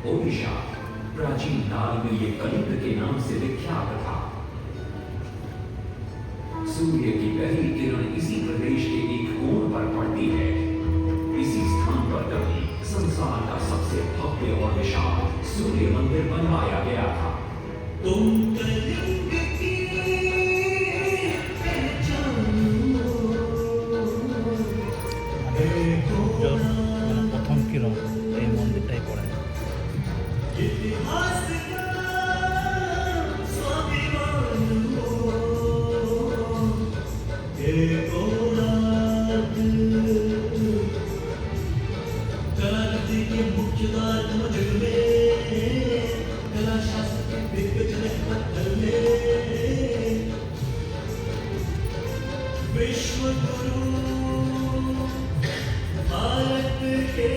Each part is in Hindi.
ओडिशा प्राचीन काल में ये कलिंग के नाम से विख्यात था। सूर्य की पहली किरण इसी प्रदेश के एक कोण पर पड़ती है। इसी स्थान पर कभी संसार का सबसे भव्य और विशाल सूर्य मंदिर बनवाया गया था। तुम कलिंग की প্রথম কিরণ এই মন্দিরটাই পড়ে। विश्व गुरु भारत के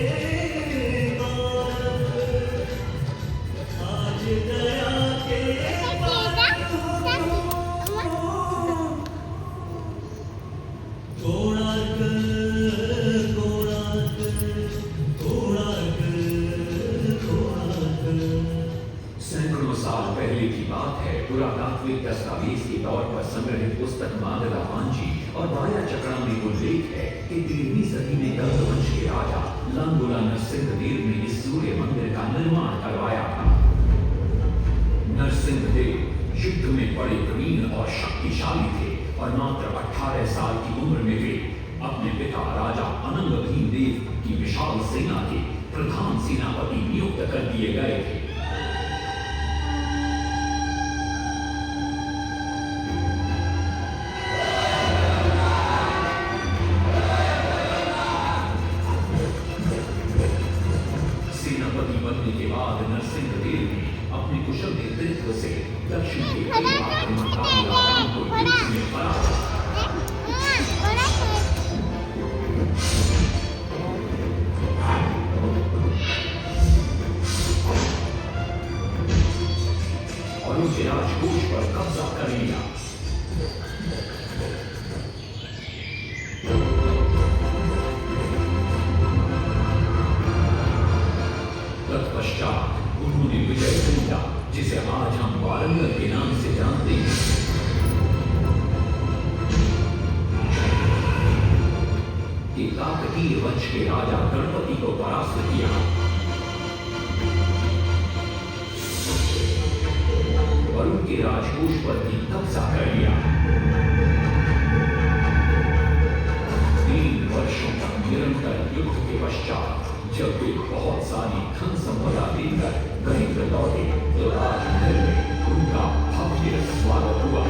आज दया के सैकड़ों साल पहले की बात है। पुरातात्विक दस्तावेज के तौर पर संग्रहित पुस्तक मागधा पांची और वाया चक्रा में उल्लेख है कि 13वीं सदी में गंग वंश के राजा लांगोला नरसिंहदेव ने इस सूर्य मंदिर का निर्माण करवाया था। नरसिंहदेव युद्ध में बड़े प्रवीण और शक्तिशाली थे और मात्र 18 साल की उम्र में वे अपने पिता राजा अनंग भीमदेव की विशाल सेना के प्रधान सेनापति नियुक्त कर दिए गए थे। सेनापति बनने के बाद नरसिंहदेव ने अपने कुशल नेतृत्व से दक्षिण के कई आक्रमणकारी राजाओं को युद्ध में पराजित और उनके राजकोष पर कब्जा कर लिया। तत्पश्चात उन्होंने विजय ढूंढा, जिसे आज हम वारंगल के नाम से जानते हैं। कि काकतीय वंश के राजा गणपति को परास्त किया और उनके राजकोष पर भी कब्जा कर लिया। 3 वर्षों तक निरंतर युद्ध के पश्चात जब वे बहुत सारी धन संपदा लेकर गरीब लौटे तो राजमहल में उनका भव्य स्वागत हुआ।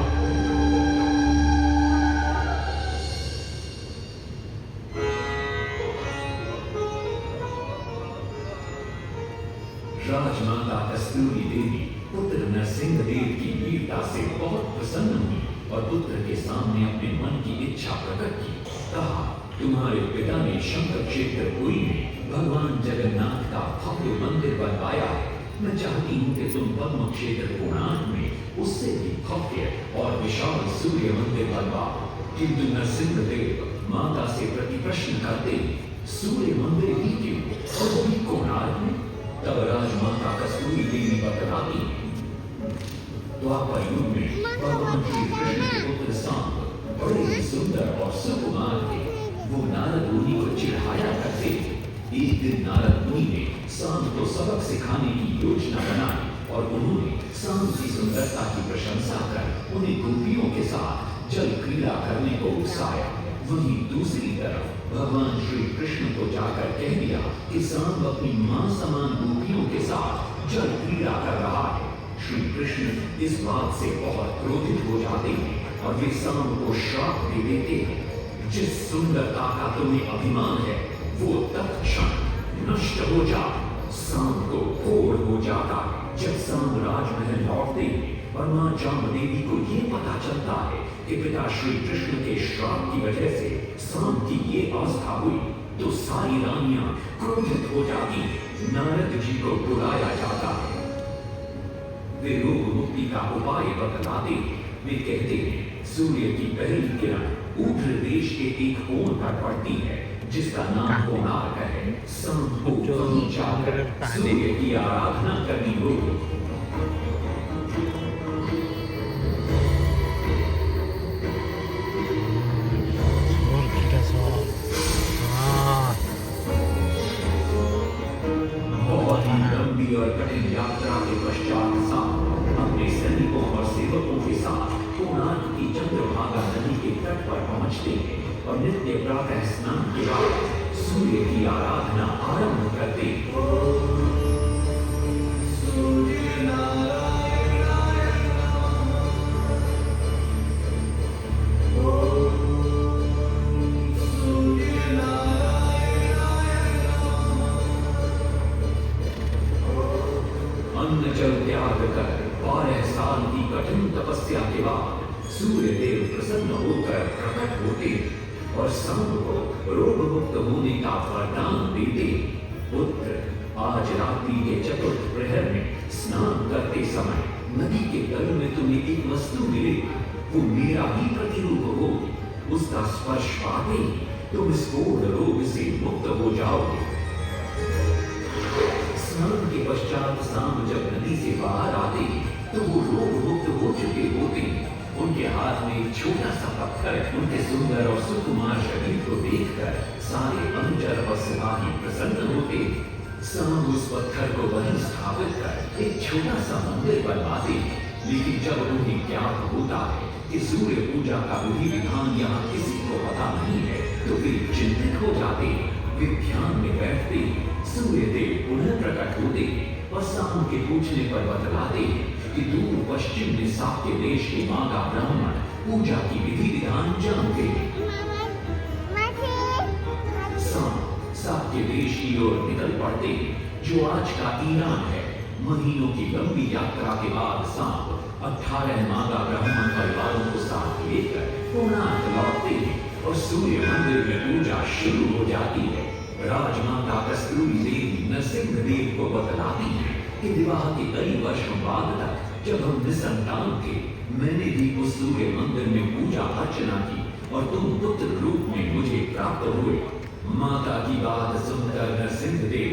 राजमाता कस्तूरी देवी पुत्र नरसिंहदेव की वीरता से बहुत प्रसन्न हुई और पुत्र के सामने अपने मन की इच्छा प्रकट की। कहा, तुम्हारे पिता ने शंकर क्षेत्र पुरी में भगवान जगन्नाथ का भव्य मंदिर बनवाया है। मैं चाहती हूँ कि तुम पद्म क्षेत्र कोणार्क में उससे भी भव्य और विशाल सूर्य मंदिर बनवाओ। किंतु नरसिंहदेव माता से प्रति प्रश्न करते, सूर्य मंदिर ही क्यों और वो भी कोणार्क में? तब राजमाता कस्तूरी देवी बतलाती, द्वापर युग में भगवान श्री कृष्ण के पुत्र सांब बड़े ही सुंदर और सुकुमार थे। वो नारद मुनि को चिढ़ाया करते थे। एक दिन नारद मुनि ने सांब को सबक सिखाने की योजना बनाई और उन्होंने सांब की सुंदरता की प्रशंसा कर उन्हें गोपियों के साथ जल क्रीड़ा करने को उकसाया। वहीं दूसरी तरफ भगवान श्री कृष्ण को जाकर कह दिया कि सांब अपनी मां समान गोपियों के साथ जल क्रीड़ा कर रहा है। श्री कृष्ण इस बात से बहुत क्रोधित हो जाते हैं और वे सांब को श्राप दे देते हैं, जिस सुंदरता का तुम्हें अभिमान है वो तत्क्षण नष्ट हो जा। सांब को घोर हो जाता है। जब सांब राजमहल लौटते हैं और मां जामदेवी को ये पता चलता है कि पिता श्री कृष्ण के श्राप की वजह से सांब की ये अवस्था हुई तो सारी रानियां क्रोधित हो जाती। नारद जी को बुलाया जाता है। वे रोग मुक्ति का उपाय बतलाते हैं। वे कहते हैं, सूर्य की पहली किरण ऊपर देश के एक कोण पर पड़ती है। जिसका नाम कहानी। कोणार्क है। शाम को जो वहीं जाकर मंदिर कहानी। सूर्य की आराधना करनी होगी। बहुत ही लंबी और कठिन यात्रा के पश्चात शाम अपने सैनिकों और सेवकों के साथ कोणार्क की चंद्रभागा नदी के तट पर पहुंचते हैं और नित्य प्रातः स्नान के बाद सूर्य की आराधना आरंभ करते हैं। अन्न जल त्याग कर 12 साल की कठिन तपस्या के बाद सूर्य देव प्रसन्न होकर प्रकट होते और शाम को रोग मुक्त होने का वरदान देते। पुत्र, आज रात्रि के चतुर्थ प्रहर में स्नान करते समय नदी के तल में तुम्हें एक वस्तु मिले, वो मेरा ही प्रतिरूप हो। उसका स्पर्श पाते ही तुम इस घोर रोग से मुक्त हो जाओगे। स्नान के पश्चात शाम जब नदी से बाहर आते तो वो रोग मुक्त हो चुके होते। उनके हाथ में एक छोटा सा पत्थर, उनके सुंदर और सुकुमार शरीर को देखकर सारे अनुचर और सिपाही प्रसन्न होते। शाम उस पत्थर को वहीं स्थापित कर एक छोटा सा मंदिर बनवाते। लेकिन जब उन्हें ज्ञात होता है कि सूर्य पूजा का विधि विधान यहाँ किसी को पता नहीं है तो वे चिंतित हो जाते। वे ध्यान में बैठते, सूर्य देव पुनः प्रकट होते और शाम के पूछने पर बतलाते कि दूर पश्चिम में साक्य देश के मागा ब्राह्मण पूजा की विधि विधान जानते हैं। शाम साक्य देश की ओर निकल पड़ते जो आज का ईरान है। महीनों की लंबी यात्रा के बाद शाम 18 मागा ब्राह्मण परिवारों को साथ लेकर कोणार्क लौटते हैं और सूर्य मंदिर में पूजा शुरू हो जाती है। राजमाता कस्तूरी देवी नरसिंह देव को बतलाती है कि विवाह के कई वर्षों बाद तक जब हम निसंतान थे, मैंने भी उस सूर्य मंदिर में पूजा अर्चना की और तुम पुत्र रूप में मुझे प्राप्त हुए। माता की बात सुनकर नरसिंह देव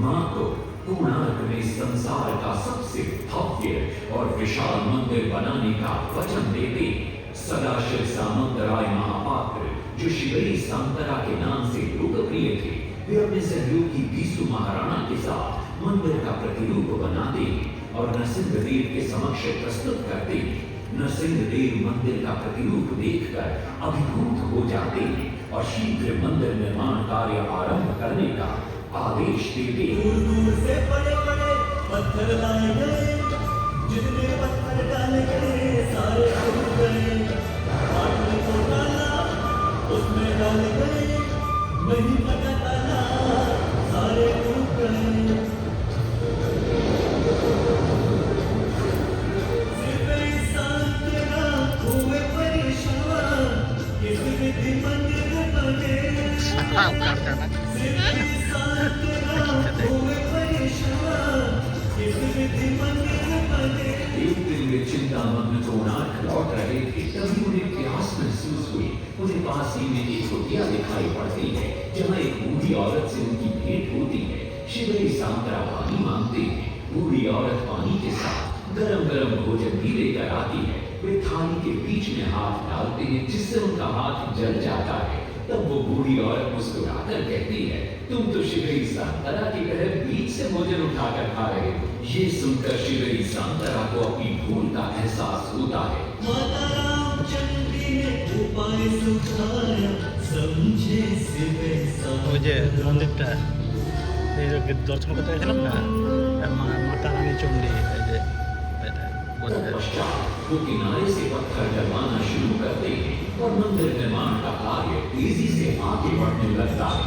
मां को कोणार्क में संसार का सबसे भव्य और विशाल मंदिर बनाने का वचन देते। सदाशिव सामंतराय महापात्र जो शिवई सांतरा के नाम से लोकप्रिय थे, वे अपने सहयोगी बीसु महाराणा के साथ मंदिर का प्रतिरूप बनाते और नरसिंह देव के समक्ष प्रस्तुत करते। नरसिंह देव मंदिर का प्रतिरूप देखकर अभिभूत हो जाते और शीघ्र मंदिर निर्माण कार्य आरंभ करने का आदेश देते। दूर से बड़े-बड़े पत्थर लाए गए, जितने पत्थर डाले गए सारे टूट गए। पाटली को डाला, उसमें डाले गए, नहीं पता डाला, सारे टूट गए। सिर्फ इंसान के नाम हुए परेशान, किसी विधि मंदिर बने। सिर्फ इंसान के नाम हुए परेशान, किसी विधि मंदिर बने। एक दिन वे चिंतामग्न कोणार्क लौट रहे थे, तभी उन्हें प्यास महसूस हुई। उन्हें पास ही में एक कुटिया दिखाई पड़ती है जहाँ एक बूढ़ी औरत से उनकी भेंट होती है। शिवई सांतरा पानी मांगते हैं। बूढ़ी औरत पानी के साथ गरम गरम भोजन भी लेकर आती है। वे थाली के बीच में हाथ डालते हैं जिससे उनका हाथ जल जाता है। तब वो बूढ़ी औरत मुस्कुराकर कहती है, तुम तो शिवई सांतरा की तरह बीच से भोजन उठाकर खा रहे हो। ये सुनकर शिवई सांतरा को अपनी भूल का एहसास होता है। माता रामचंद्री ने उपाय सुझाया, समझे सिर्फ इंसान। ওই যে মন্দিরটা এই যে দর্শন করতে গেছিলাম না, মাতা রানী চণ্ডী, এই যে এটা বোঝা तत्पश्चात वो किनारे से पत्थर डलवाना शुरू करते हैं और मंदिर निर्माण का कार्य तेजी से आगे बढ़ने लगता है।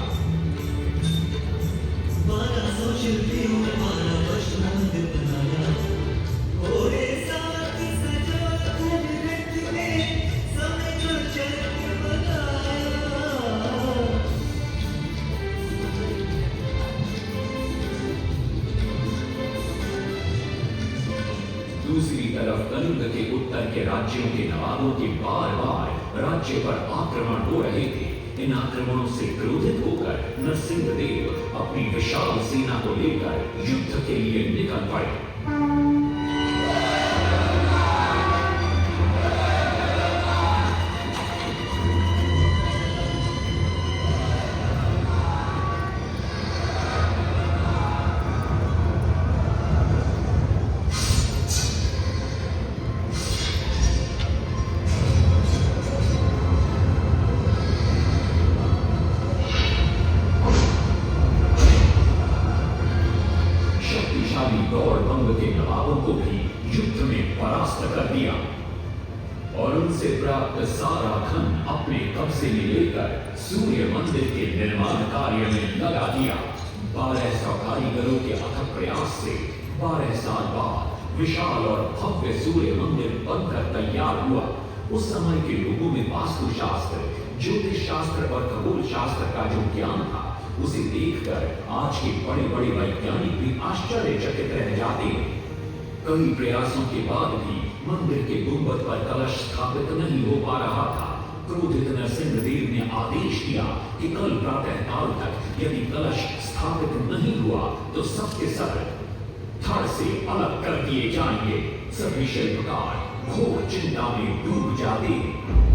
1200 शिल्पियों ने 12 वर्ष मंदिर बनाया। घोड़े साथ सजा कर व्यक्ति ने समय को चल के बनाया। दूसरी तरफ कलिंग के उत्तर के राज्यों के नवाबों के बार बार राज्य पर आक्रमण हो रहे थे। इन आक्रमणों से क्रोधित होकर नरसिंहदेव अपनी विशाल सेना को लेकर युद्ध के लिए निकल पड़े। गौरवंग के नवाबों को भी युद्ध में परास्त कर दिया और उनसे प्राप्त सारा धन अपने कब्जे में लेकर सूर्य मंदिर के निर्माण कार्य में लगा दिया। 1200 कारीगरों के अथक प्रयास से 12 साल बाद विशाल और भव्य सूर्य मंदिर बनकर तैयार हुआ। उस समय के लोगों में वास्तु शास्त्र, ज्योतिष शास्त्र और खगोल शास्त्र का जो ज्ञान था, उसे देखकर आज के बड़े बड़े वैज्ञानिक भी आश्चर्यचकित रह जाते हैं। कई प्रयासों के बाद भी मंदिर के गुंबद पर कलश स्थापित नहीं हो पा रहा था। क्रोधित नरसिंहदेव ने आदेश दिया कि कल प्रातः काल तक यदि कलश स्थापित नहीं हुआ तो सबके सब धड़ से अलग कर दिए जाएंगे। सभी शिल्पकार घोर चिंता में डूब जाते हैं।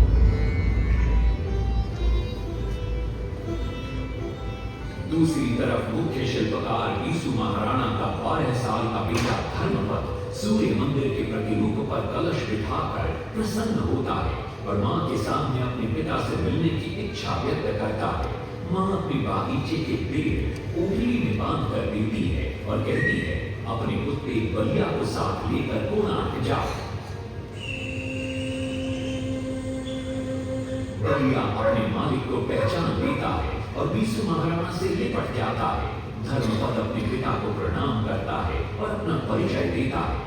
दूसरी तरफ मुख्य शिल्पकार बीसू महाराणा का 12 साल का बेटा धर्मपद सूर्य मंदिर के प्रतिरूप पर कलश बिठाकर प्रसन्न होता है और मां के सामने अपने पिता से मिलने की इच्छा व्यक्त करता है। मां अपने बागीचे के पेड़ ओखली में बांध कर देती है और कहती है, अपने कुत्ते बलिया को साथ लेकर कोणार्क जाओ। बलिया अपने मालिक को पहचान लेता है और बीसू महाराणा से लिपट जाता है। धर्मपद अपने पिता को प्रणाम करता है और अपना परिचय देता है।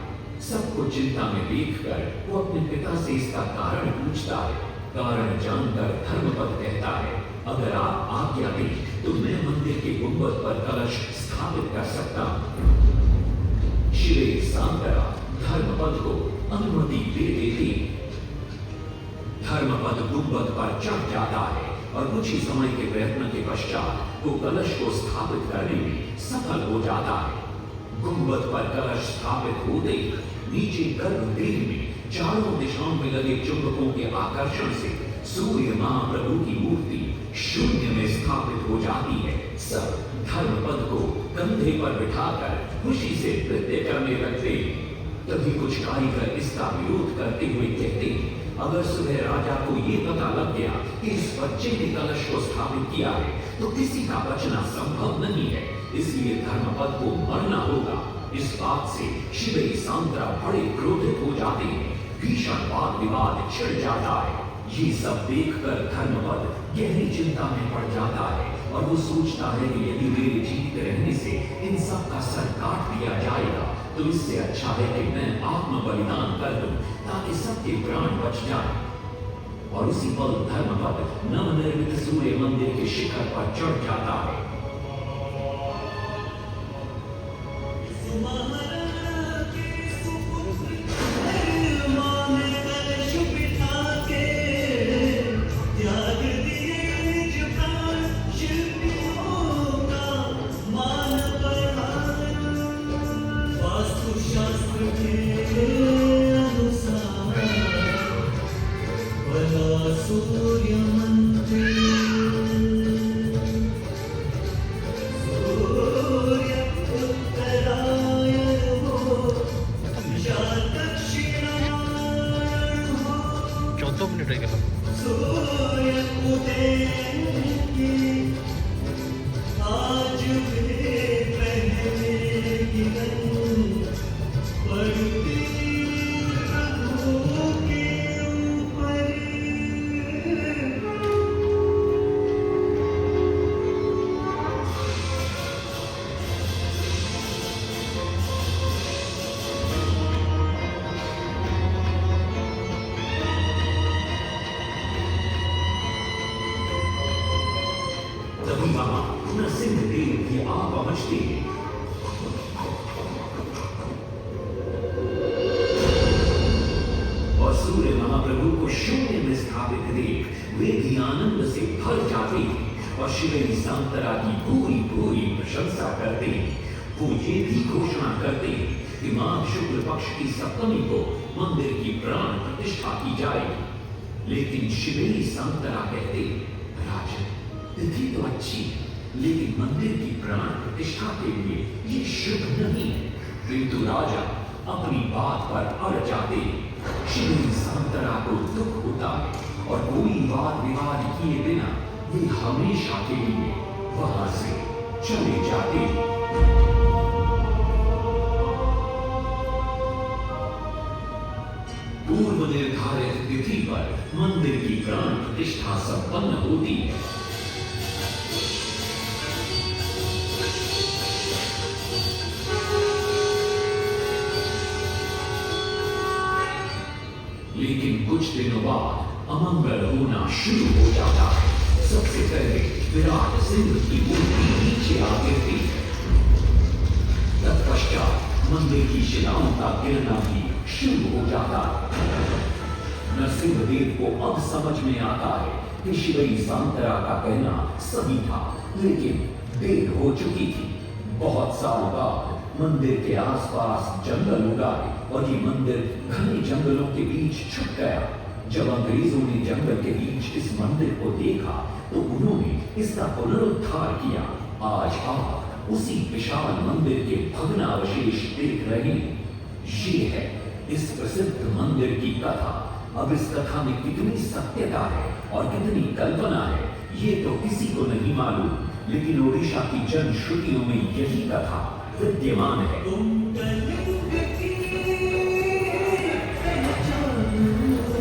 सबको चिंता में देखकर वो अपने पिता से इसका कारण पूछता है। कारण जानकर धर्मपद कहता है, अगर आप आज्ञा दें तो मैं मंदिर के गुंबद पर कलश स्थापित कर सकता हूं। शिवे सांतरा धर्मपद को अनुमति दे देती। धर्मपद गुंबद पर चढ़ जाता है और कुछ ही समय के प्रयत्न के पश्चात वो कलश को स्थापित करने में सफल हो जाता है। गुंबद पर कलश स्थापित होते ही नीचे गर्भगृह में चारों दिशाओं में लगे चुंबकों के आकर्षण से सूर्य महाप्रभु की मूर्ति शून्य में स्थापित हो जाती है। सब धर्मपद को कंधे पर बिठाकर खुशी से नृत्य करने लगते। तभी कुछ कारीगर इसका विरोध करते हुए कहते हैं, अगर सुबह राजा को ये पता लग गया कि इस बच्चे ने कलश को स्थापित किया है तो किसी का बचना संभव नहीं है, इसलिए धर्मपद को मरना होगा। इस बात से शिवे सांतरा बड़े क्रोधित हो जाते हैं। भीषण वाद विवाद छिड़ जाता है। ये सब देखकर धर्मपद गहरी चिंता में पड़ जाता है और वो सोचता है कि यदि मेरे जीवित रहने से इन सब का सर काट दिया जाएगा तो इससे अच्छा है कि मैं आत्म बलिदान कर दूं ताकि सबके प्राण बच जाएं। और उसी पल धर्मपद नवनिर्मित सूर्य मंदिर के शिखर पर चढ़ जाता है। सूर्य मंदिर सूर्य उत्तरायण हो या दक्षिणायण हो 14 मिनट हो गए। सूर्य उदेगी आज भी पहले की पड़ती प्रभु के ऊपर। तभी वहां नरसिंहदेव भी आ पहुंचते हैं। और सूर्य महाप्रभु को शून्य में स्थापित देख वे भी आनंद से भर जाते और श्री सांतरा की पूरी पूरी प्रशंसा करते। वो ये भी घोषणा करते कि माघ शुक्ल पक्ष की सप्तमी को मंदिर की प्राण प्रतिष्ठा की जाए। लेकिन श्री सांतरा कहते, राजन तिथि तो अच्छी है, लेकिन मंदिर की प्राण प्रतिष्ठा के लिए ये शुभ नहीं है। किंतु राजा अपनी बात पर अड़ जाते। श्री सांतरा को दुख होता है और कोई वाद विवाद किए बिना वे हमेशा के लिए वहां से चले जाते। पूर्व निर्धारित तिथि पर मंदिर की प्राण प्रतिष्ठा संपन्न होती है। लेकिन कुछ दिनों बाद अमंगल होना शुरू हो जाता है। सबसे पहले विराट सिंह की मूर्ति नीचे आ गिरती है। तत्पश्चात मंदिर की शिलाओं का गिरना भी शुरू हो जाता है। नरसिंहदेव को अब समझ में आता है कि श्री सांतरा का कहना सही था, लेकिन देर हो चुकी थी। बहुत साल बाद मंदिर के आसपास जंगल उगाए और ये मंदिर घने जंगलों के बीच छुप गया। जब अंग्रेजों ने जंगल के बीच इस मंदिर को देखा तो उन्होंने इसका पुनरुद्धार किया। आज आप उसी विशाल मंदिर के भग्नावशेष देख रहे हैं। ये है इस प्रसिद्ध मंदिर की कथा। अब इस कथा में कितनी सत्यता है और कितनी कल्पना है, ये तो किसी को नहीं मालूम, लेकिन ओडिशा की जनश्रुतियों में यही कथा विद्यमान है।